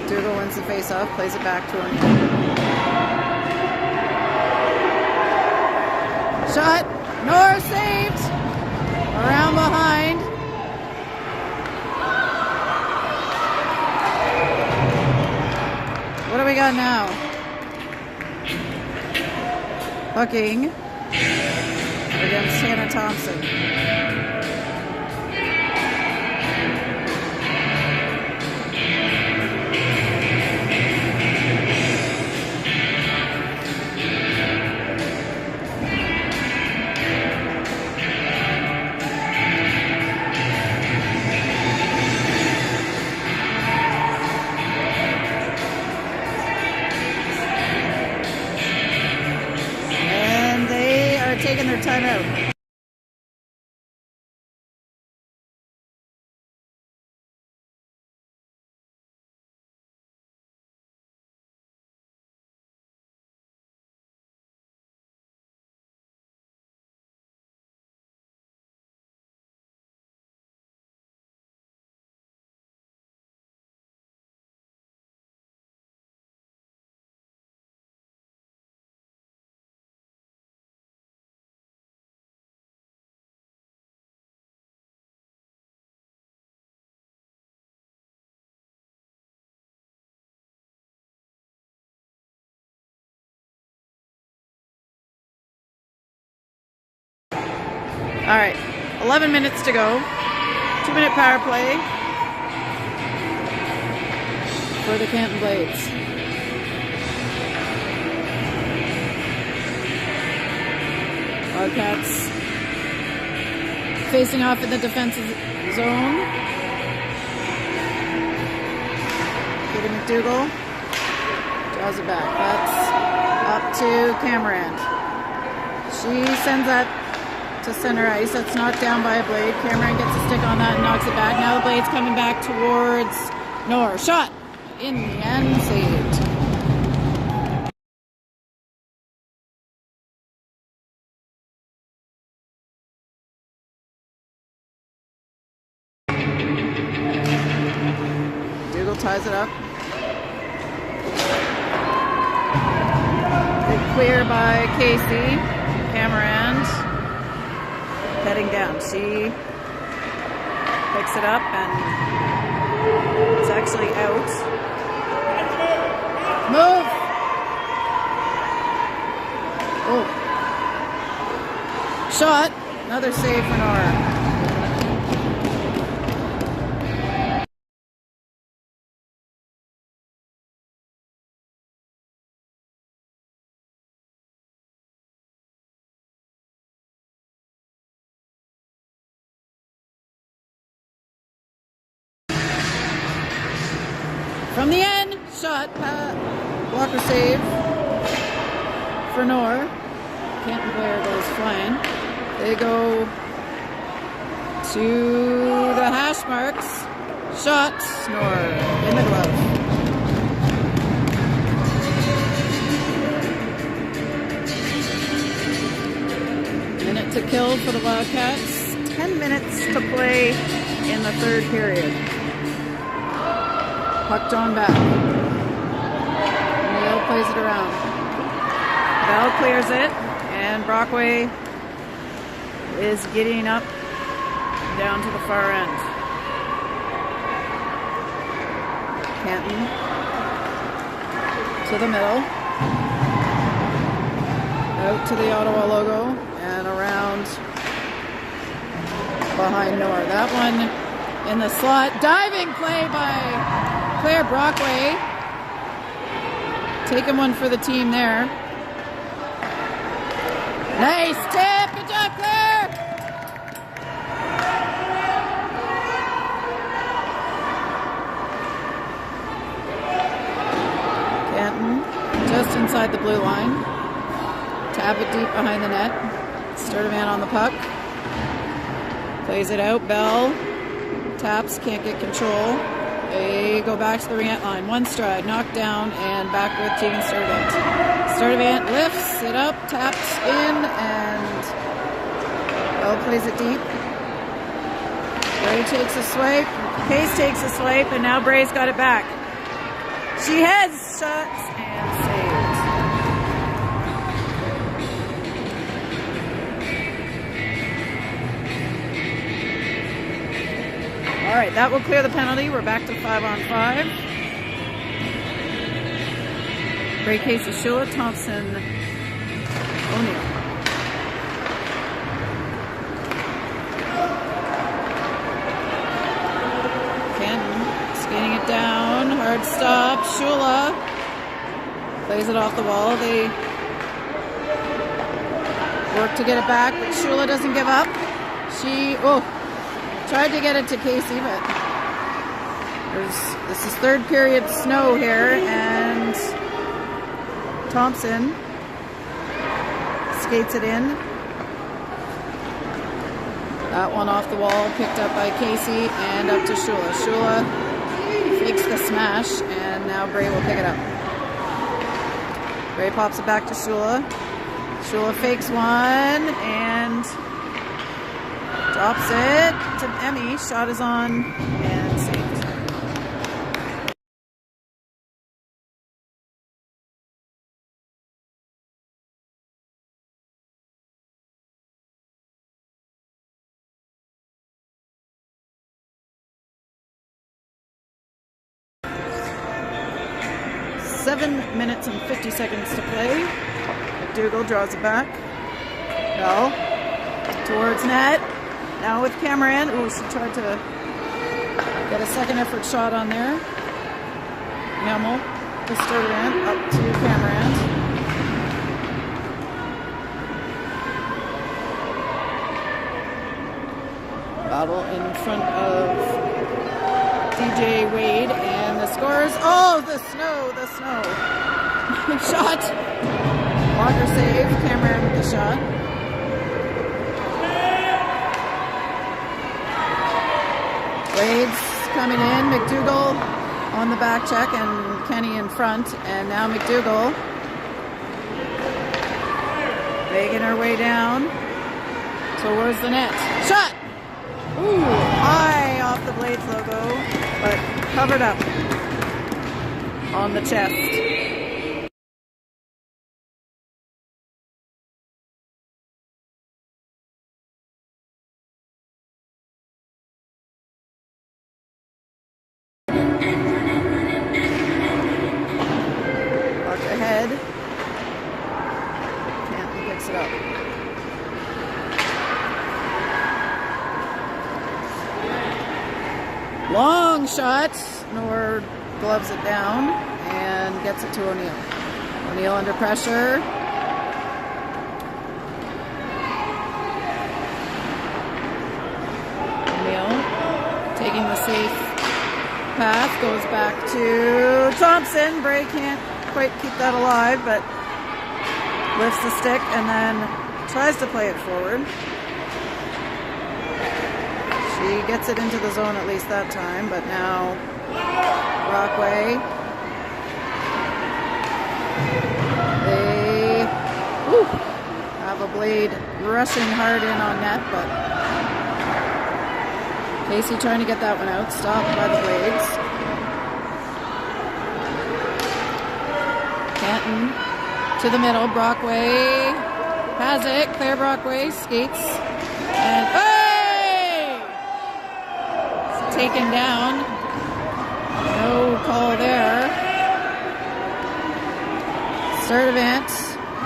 Dougal wins the face-off, plays it back to him. Shot, Nor saved, around behind. What do we got now? Hooking against Hannah Thompson. Taking their time out. All right, 11 minutes to go. 2-minute power play for the Canton Blades. Wildcats facing off in the defensive zone. Katie McDougall draws it back. That's up to Cameron. She sends that to center ice. That's knocked down by a blade. Cameron gets a stick on that and knocks it back. Now the blade's coming back towards Nor. Shot! In the end, saved. Dougal ties it up. Clear by Casey. Cameron heading down. She picks it up and it's actually out. Move! Oh. Shot. Another save for Nora. shot, blocker save for Nor. Canton player goes flying. They go to the hash marks. Shot, Nor in the glove. Minute to kill for the Wildcats. 10 minutes to play in the third period. Puck drawn back. Neil plays it around. Bell clears it, and Brockway is getting up down to the far end. Canton to the middle. Out to the Ottawa logo and around behind Nor. That one in the slot. Diving play by Claire Brockway. Taking one for the team there. Nice tip. Good job, Claire. Canton just inside the blue line. Tap it deep behind the net. Sturdivant on the puck. Plays it out. Bell taps, can't get control. They go back to the ring line. One stride, knocked down, and back with Tegan Sturdivant. Sturdivant lifts it up, taps in, and Bell plays it deep. Bray takes a swipe. Case takes a swipe, and now Bray's got it back. She heads, shots, and saves. All right, that will clear the penalty. We're back to 5-on-5. Bray, Casey, Shula, Thompson, O'Neill. Canton skating it down. Hard stop. Shula plays it off the wall. They work to get it back, but Shula doesn't give up. She, tried to get it to Casey, but this is third period snow here, and Thompson skates it in. That one off the wall, picked up by Casey, and up to Shula. Shula fakes the smash, and now Bray will pick it up. Bray pops it back to Shula. Shula fakes one, and drops it to Emmy. Shot is on and saved. Seven minutes and 50 seconds to play. McDougall draws it back. Bell towards net. Now with Cameron. Ooh, she tried to get a second effort shot on there. Hamel to Sturdivant, up to Cameron. Battle in front of DJ Wade, and the scores. Oh, the snow. Shot. Walker save. Cameron with the shot. Wade's coming in. McDougall on the back check, and Kenny in front. And now McDougall making her way down towards the net. Shot! Ooh, high off the Blades logo, but covered up on the chest. Ahead. Canton picks it up. Long shot. Nor gloves it down and gets it to O'Neill. O'Neill under pressure. O'Neill taking the safe path goes back to Thompson. Bray can't quite keep that alive, but lifts the stick and then tries to play it forward. She gets it into the zone at least that time, but now Brockway. They have a blade rushing hard in on net, but Casey trying to get that one out, stopped by the blades. Canton to the middle, Brockway has it, Claire Brockway skates, and it's taken down. No call there. Sturdivant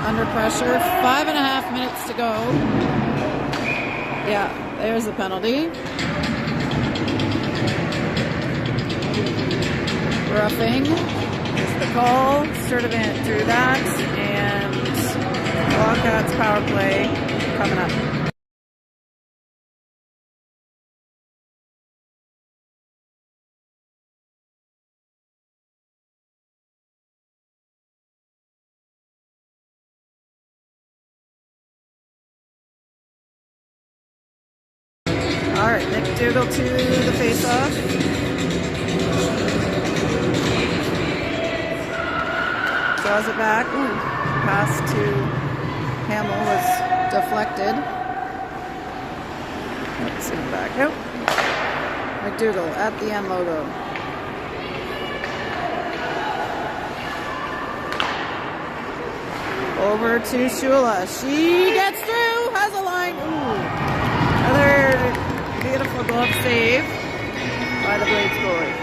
under pressure, 5.5 minutes to go. Yeah, there's the penalty. Roughing is the call. Sturdivant drew that, and Wildcats power play coming up. All right, Nick Dougal to the face-off. Draws it back. Ooh, pass to Hamill was deflected. Let's see him back out. McDougall at the end logo. Over to Shula. She gets through, has a line. Ooh, another beautiful glove save by the Blades goalie.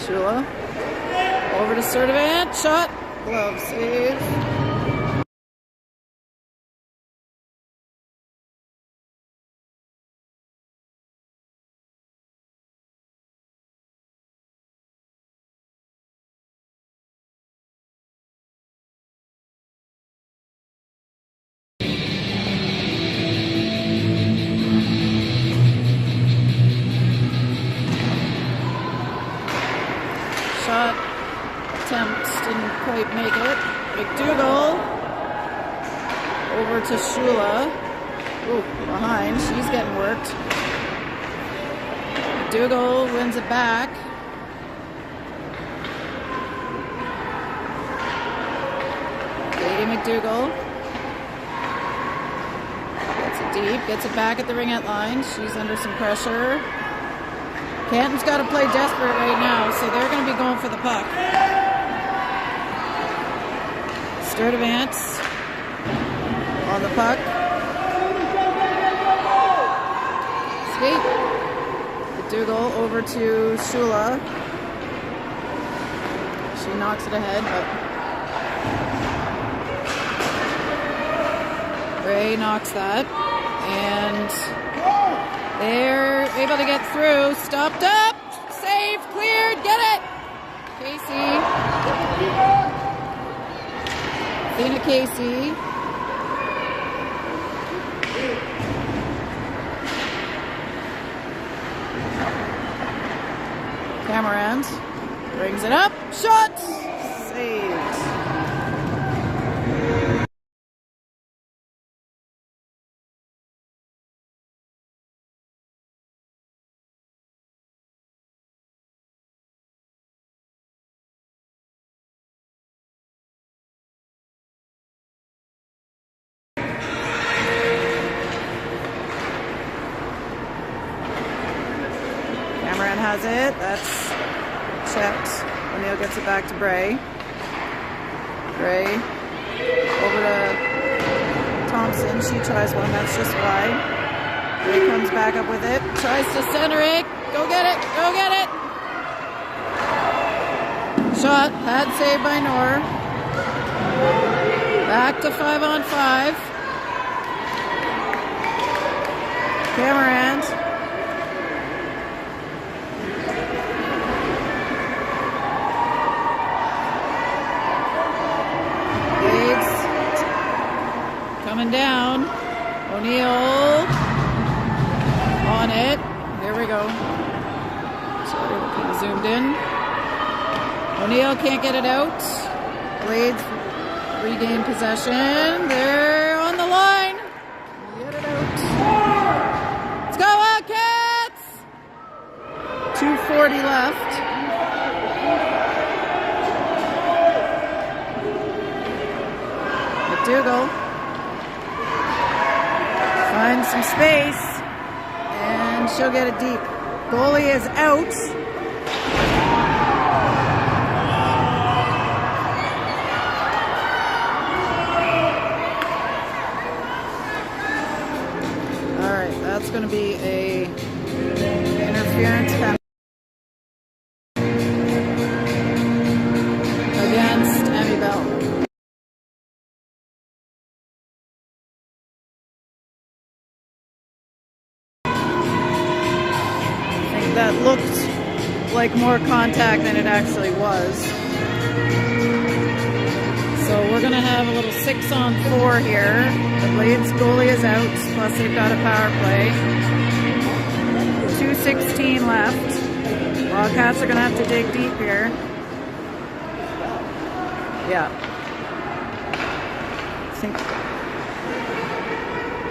Shula over to Sturdivant, shot, glove save. Shot attempt didn't quite make it. McDougall over to Shula. Ooh, behind. She's getting worked. McDougall wins it back. Lady McDougall gets it deep, gets it back at the ringette line. She's under some pressure. Canton's got to play desperate right now, so they're going to be going for the puck. Sturdivant on the puck. Skate. McDougall over to Shula. She knocks it ahead, but Ray knocks that. And they're able to get through. Stopped up. Save. Cleared. Get it. Casey. Athena Casey. Cameron brings it up. Shot. Saved. Cameron has it. That's checked. O'Neill gets it back to Bray. Bray over to Thompson. She tries one. That's just wide. Bray comes back up with it. Tries to center it. Go get it. Go get it. Shot. Pad saved by Noor. Back to 5-on-5. Cameron. coming down. O'Neill on it. There we go. Sorry, we're kind of zoomed in. O'Neill can't get it out. Blades regain possession. They're on the line. Get it out. Let's go, Wildcats! 2:40 left. McDougall finds some space, and she'll get it deep. Goalie is out. All right, that's going to be a interference penalty against Emmy Bell. That looked like more contact than it actually was. So we're going to have a little 6-on-4 here. The Blades goalie is out, plus they've got a power play. 2:16 left. Wildcats are going to have to dig deep here. Yeah. I think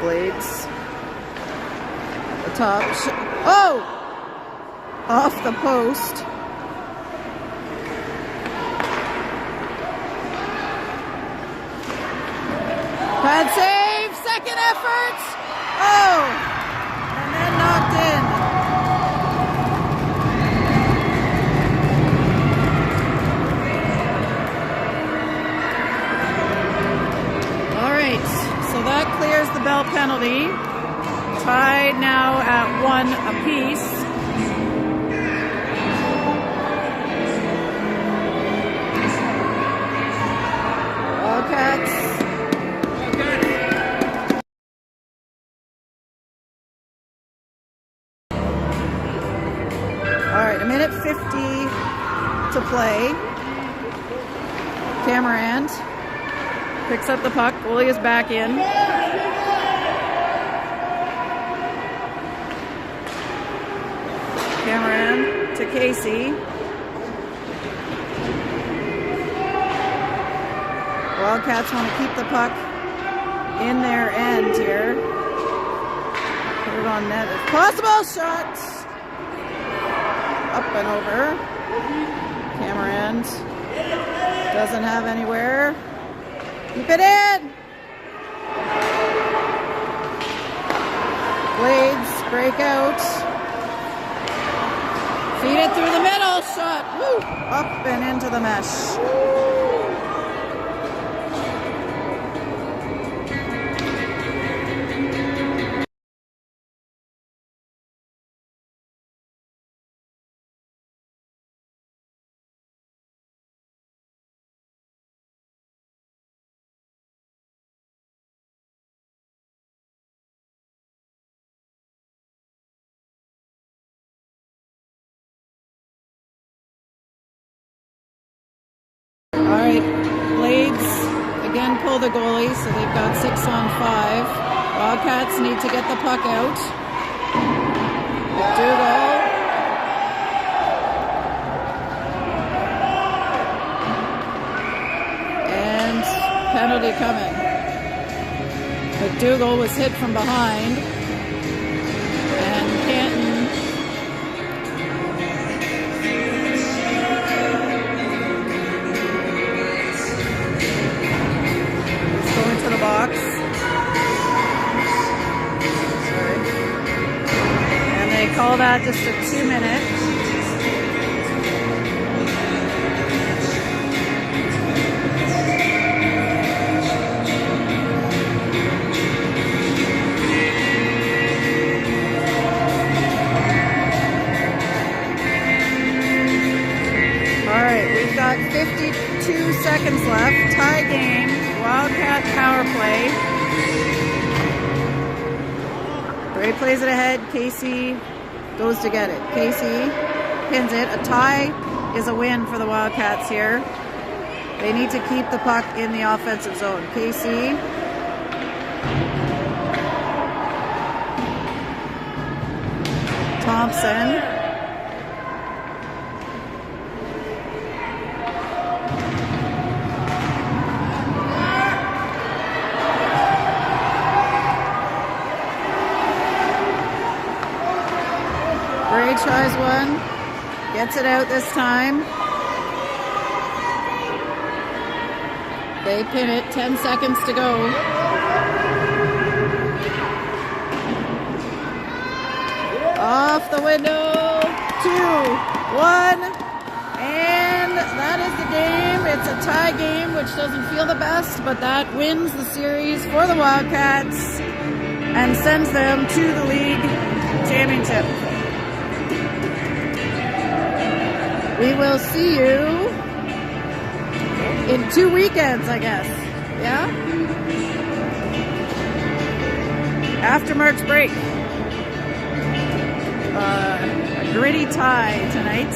Blades. The top. Oh! Off the post. Bad save, second effort. Oh, and then knocked in. All right, so that clears the Bell penalty. Tied now at 1 apiece. Wildcats. All right, 1:50 to play. Cameron picks up the puck. Goalie is back in. Cameron to Casey. Wildcats want to keep the puck in their end here. Put it on net if possible. Shot up and over. Cameron doesn't have anywhere. Keep it in. Blades break out. Feed it through the middle. Shot. Woo! Up and into the mesh. All right, Blades again pull the goalie, so they've got 6-on-5. Wildcats need to get the puck out. McDougall. And penalty coming. McDougall was hit from behind. And Canton box. Sorry. And they call that just a 2-minute. All right, we've got 52 seconds left. Tie game. Wildcat power play. Bray plays it ahead. Casey goes to get it. Casey pins it. A tie is a win for the Wildcats here. They need to keep the puck in the offensive zone. Casey Thompson. Gray tries one, gets it out this time. They pin it, 10 seconds to go. Off the window, 2-1, and that is the game. It's a tie game, which doesn't feel the best, but that wins the series for the Wildcats and sends them to the league championship. We will see you in 2 weekends, I guess. Yeah? After March break. A gritty tie tonight.